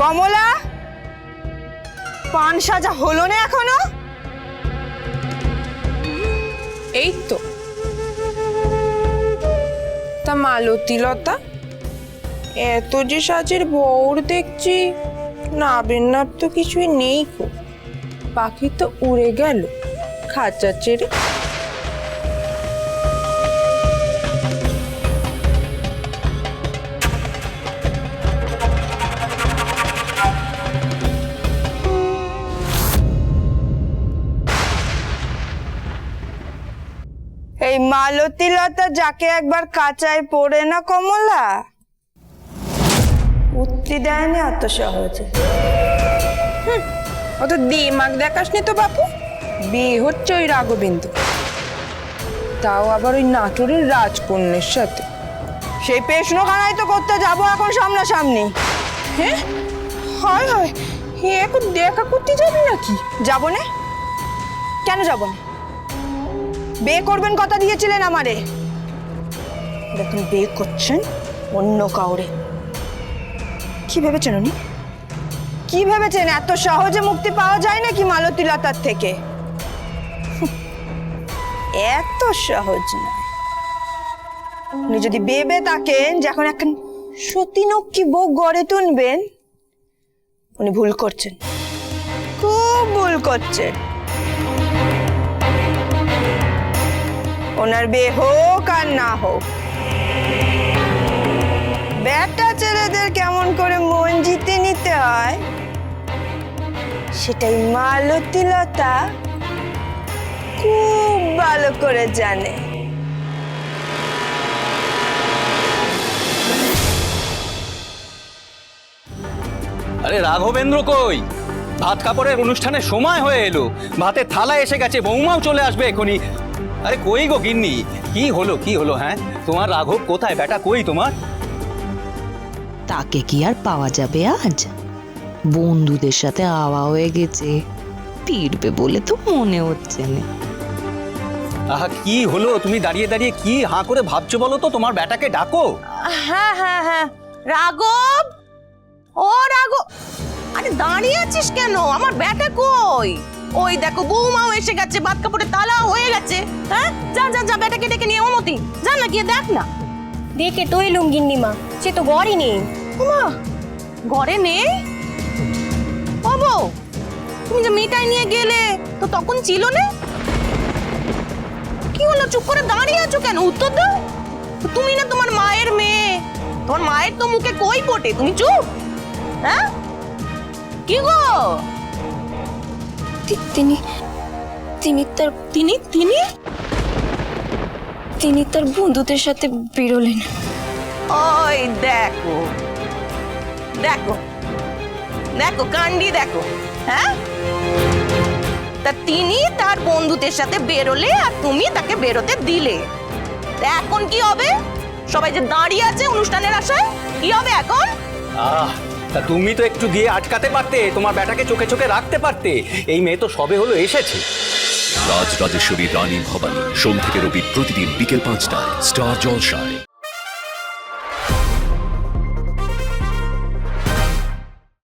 কমলা, পান সাজা হলো না এখনো? এই তো। তা মালতীলতা, এত যে সাজের বউর দেখছি, নাবের নাব তো কিছুই নেই গো। পাখি তো উড়ে গেল খাঁচা ছেড়ে। এই মালতীলতা যাকে একবার কাঁচায় পড়ে না কমলা, উঠতে দেয়নি অত সহজে। অত দিমাগ দেখাস নি তো বাপু। বিয়ে হচ্ছে ওই রাঘবেন্দ্র, তাও আবার ওই নাটোরের রাজকন্যের সাথে। সেই প্রশ্নখানাই তো করতে যাবো এখন সামনাসামনি। হ্যাঁ, হয় হয়, এখন দেখা করতে যাবি নাকি? যাবো না? কেন যাবো না? বিয়ে করবেন কথা দিয়েছিলেন আমারে, এখন বিয়ে করছেন অন্য কাউরে। কি ভেবেছেন উনি? কি ভেবেছেন এত সহজে মুক্তি পাওয়া যায় নাকি মালতীলতার থেকে? এত সহজ না। উনি যদি ভেবে থাকেন যে এখন এখন সতীনক্ষী বউ গড়ে তুলবেন, উনি ভুল করছেন, খুব ভুল করছেন। ওনার বিয়ে হোক আর না হোক, বেটা ছেলেদের কেমন করে মন জিতে নিতে হয় সেটাই মালতীলতা খুব ভালো করে জানে। আরে রাঘবেন্দ্র কই? ভাত কাপড়ের অনুষ্ঠানের সময় হয়ে এলো, ভাতের থালা এসে গেছে, বৌমাও চলে আসবে এখনই। আরে কই গো গিন্নি, কি হলো? হ্যাঁ, তোমার রাঘব কোথায়? বেটা কই তোমার? তাকে কি আর পাওয়া যাবে আজ? বন্ধুদের সাথে আওয়া হয়ে গেছে, ফিরবে বলে তো মনে হচ্ছে না। আহা, কি হলো? তুমি দাঁড়িয়ে দাঁড়িয়ে কি হাঁ করে ভাবছো বলো তো? তোমার বেটাকে ডাকো। হ্যাঁ হ্যাঁ হ্যাঁ, রাঘব, ও রাঘব, আরে দাঁড়িয়ে আছিস কেন? আমার ব্যাটা কই? ওই দেখো বৌমাও এসে গেছে, ভাত কাপড়ে তালা হয়ে গেছে। হ্যাঁ, যা যা যা, ব্যাটাকে ডেকে নিয়ে মমতি, যা না গিয়ে দেখ না। দেখে তো এলুম গিন্নিমা, সে তো ঘরই নেই। মা ঘরে নেই? ও বউ, তুমি যে মিঠাই নিয়ে গেলে তো তখন ছিল না? কি হলো, চুপ করে দাঁড়িয়ে আছো কেন? উত্তর দাও। তুমি না তোমার মায়ের মেয়ে, তোমার মায়ের তো মুখে কই পটে, তুমি চুপ। হ্যাঁ, কি গো? তিনি তিনি তার তিনি তিনি তিনি তার বন্ধুদের সাথে বেরোলেন। ওই দেখো দেখো দেখো, কাণ্ডি দেখো। হ্যাঁ, তা তিনি তার বন্ধুদের সাথে বেরোলে আর তুমি তাকে বেরোতে দিলে। তা এখন কি হবে? সবাই যে দাঁড়িয়ে আছে অনুষ্ঠানের আশায়, কি হবে এখন? তা তুমি তো একটু দিয়ে আটকাতে পারতে, তোমার বেটাকে চোখে চোখে রাখতে পারতে। এই মেয়ে তো সবে হলো এসেছে। রাজ রাজেশ্বরী রানী ভবানী, সোম থেকে রবি প্রতিদিন বিকেল 5টায় স্টার জলসায়।